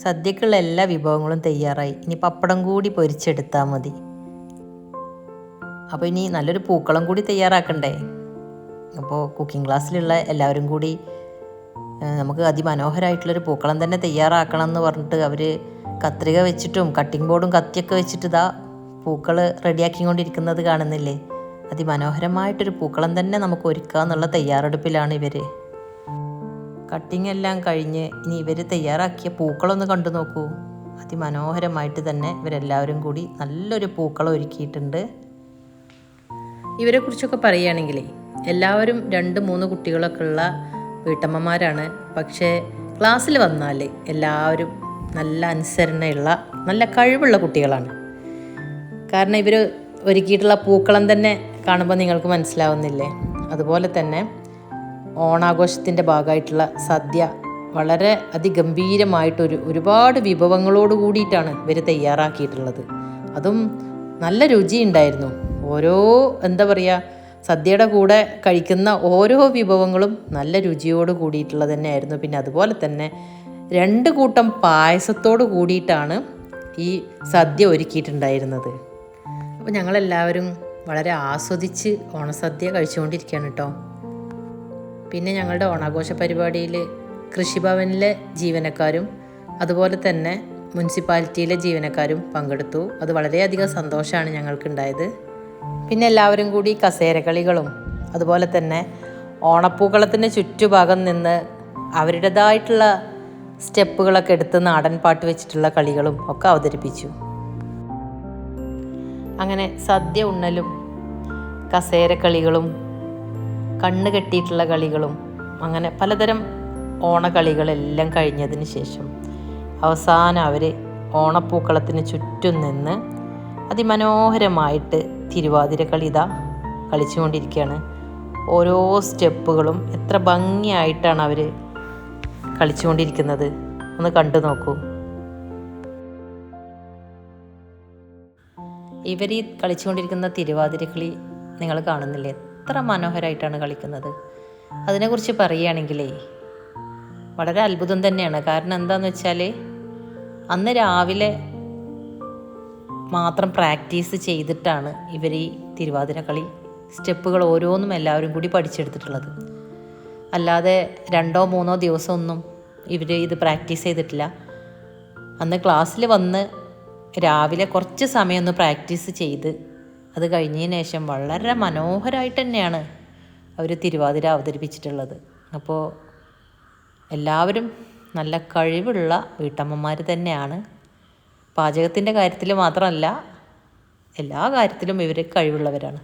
സദ്യക്കുള്ള എല്ലാ വിഭവങ്ങളും തയ്യാറായി. ഇനി പപ്പടം കൂടി പൊരിച്ചെടുത്താൽ മതി. അപ്പോൾ ഇനി നല്ലൊരു പൂക്കളം കൂടി തയ്യാറാക്കണ്ടേ. അപ്പോൾ കുക്കിംഗ് ക്ലാസ്സിലുള്ള എല്ലാവരും കൂടി നമുക്ക് അതിമനോഹരമായിട്ടുള്ളൊരു പൂക്കളം തന്നെ തയ്യാറാക്കണം എന്ന് പറഞ്ഞിട്ട് അവർ കത്രിക വെച്ചിട്ടും കട്ടിംഗ് ബോർഡും കത്തിയൊക്കെ വെച്ചിട്ട് ഇതാ പൂക്കൾ റെഡിയാക്കിക്കൊണ്ടിരിക്കുന്നത് കാണുന്നില്ലേ. അതിമനോഹരമായിട്ടൊരു പൂക്കളം തന്നെ നമുക്ക് ഒരുക്കുക എന്നുള്ള തയ്യാറെടുപ്പിലാണ് ഇവർ. കട്ടിങ് എല്ലാം കഴിഞ്ഞ് ഇനി ഇവർ തയ്യാറാക്കിയ പൂക്കളൊന്ന് കണ്ടു നോക്കൂ. അതിമനോഹരമായിട്ട് തന്നെ ഇവരെല്ലാവരും കൂടി നല്ലൊരു പൂക്കളം ഒരുക്കിയിട്ടുണ്ട്. ഇവരെക്കുറിച്ചൊക്കെ പറയുകയാണെങ്കിലേ എല്ലാവരും 2-3 കുട്ടികളൊക്കെ ഉള്ള വീട്ടമ്മമാരാണ്. പക്ഷേ ക്ലാസ്സിൽ വന്നാൽ എല്ലാവരും നല്ല അനുസരണയുള്ള നല്ല കഴിവുള്ള കുട്ടികളാണ്. കാരണം ഇവർ ഒരുക്കിയിട്ടുള്ള പൂക്കളം തന്നെ കാണുമ്പോൾ നിങ്ങൾക്ക് മനസ്സിലാവുന്നില്ലേ. അതുപോലെ തന്നെ ഓണാഘോഷത്തിൻ്റെ ഭാഗമായിട്ടുള്ള സദ്യ വളരെ അതിഗംഭീരമായിട്ടൊരു ഒരുപാട് വിഭവങ്ങളോട് കൂടിയിട്ടാണ് ഇവർ തയ്യാറാക്കിയിട്ടുള്ളത്. അതും നല്ല രുചിയുണ്ടായിരുന്നു. ഓരോ എന്താ പറയുക, സദ്യയുടെ കൂടെ കഴിക്കുന്ന ഓരോ വിഭവങ്ങളും നല്ല രുചിയോട് കൂടിയിട്ടുള്ളത് തന്നെയായിരുന്നു. പിന്നെ അതുപോലെ തന്നെ 2 കൂട്ടം പായസത്തോട് കൂടിയിട്ടാണ് ഈ സദ്യ ഒരുക്കിയിട്ടുണ്ടായിരുന്നത്. അപ്പോൾ ഞങ്ങളെല്ലാവരും വളരെ ആസ്വദിച്ച് ഓണസദ്യ കഴിച്ചുകൊണ്ടിരിക്കുകയാണ് കേട്ടോ. പിന്നെ ഞങ്ങളുടെ ഓണാഘോഷ പരിപാടിയിൽ കൃഷിഭവനിലെ ജീവനക്കാരും അതുപോലെ തന്നെ മുനിസിപ്പാലിറ്റിയിലെ ജീവനക്കാരും പങ്കെടുത്തു. അത് വളരെയധികം സന്തോഷമാണ് ഞങ്ങൾക്കുണ്ടായത്. പിന്നെ എല്ലാവരും കൂടി കസേരക്കളികളും അതുപോലെ തന്നെ ഓണപ്പൂക്കളത്തിൻ്റെ ചുറ്റുഭാഗം നിന്ന് അവരുടേതായിട്ടുള്ള സ്റ്റെപ്പുകളൊക്കെ എടുത്ത് നാടൻ പാട്ട് വെച്ചിട്ടുള്ള കളികളും ഒക്കെ അവതരിപ്പിച്ചു. അങ്ങനെ സദ്യ ഉണ്ണലും കസേരക്കളികളും കണ്ണ് കെട്ടിയിട്ടുള്ള കളികളും അങ്ങനെ പലതരം ഓണക്കളികളെല്ലാം കഴിഞ്ഞതിന് ശേഷം അവസാനം അവർ ഓണപ്പൂക്കളത്തിന് ചുറ്റും നിന്ന് അതിമനോഹരമായിട്ട് തിരുവാതിരക്കളി ഇതാ കളിച്ചുകൊണ്ടിരിക്കുകയാണ്. ഓരോ സ്റ്റെപ്പുകളും എത്ര ഭംഗിയായിട്ടാണ് അവർ കളിച്ചുകൊണ്ടിരിക്കുന്നത്. ഒന്ന് കണ്ടു നോക്കൂ. ഇവർ ഈ കളിച്ചുകൊണ്ടിരിക്കുന്ന തിരുവാതിരക്കളി നിങ്ങൾ കാണുന്നില്ലേ, എത്ര മനോഹരമായിട്ടാണ് കളിക്കുന്നത്. അതിനെക്കുറിച്ച് പറയുകയാണെങ്കിലേ വളരെ അത്ഭുതം തന്നെയാണ്. കാരണം എന്താണെന്ന് വെച്ചാൽ അന്ന് രാവിലെ മാത്രം പ്രാക്ടീസ് ചെയ്തിട്ടാണ് ഇവർ ഈ തിരുവാതിരക്കളി സ്റ്റെപ്പുകൾ ഓരോന്നും എല്ലാവരും കൂടി പഠിച്ചെടുത്തിട്ടുള്ളത്. അല്ലാതെ 2-3 ദിവസമൊന്നും ഇവർ ഇത് പ്രാക്ടീസ് ചെയ്തിട്ടില്ല. അന്ന് ക്ലാസ്സിൽ വന്ന് രാവിലെ കുറച്ച് സമയം ഒന്ന് പ്രാക്ടീസ് ചെയ്ത് അത് കഴിഞ്ഞതിന് ശേഷം വളരെ മനോഹരമായിട്ട് തന്നെയാണ് അവർ തിരുവാതിര അവതരിപ്പിച്ചിട്ടുള്ളത്. അപ്പോൾ എല്ലാവരും നല്ല കഴിവുള്ള വീട്ടമ്മമാർ തന്നെയാണ്. പാചകത്തിൻ്റെ കാര്യത്തിൽ മാത്രമല്ല, എല്ലാ കാര്യത്തിലും ഇവർ കഴിവുള്ളവരാണ്.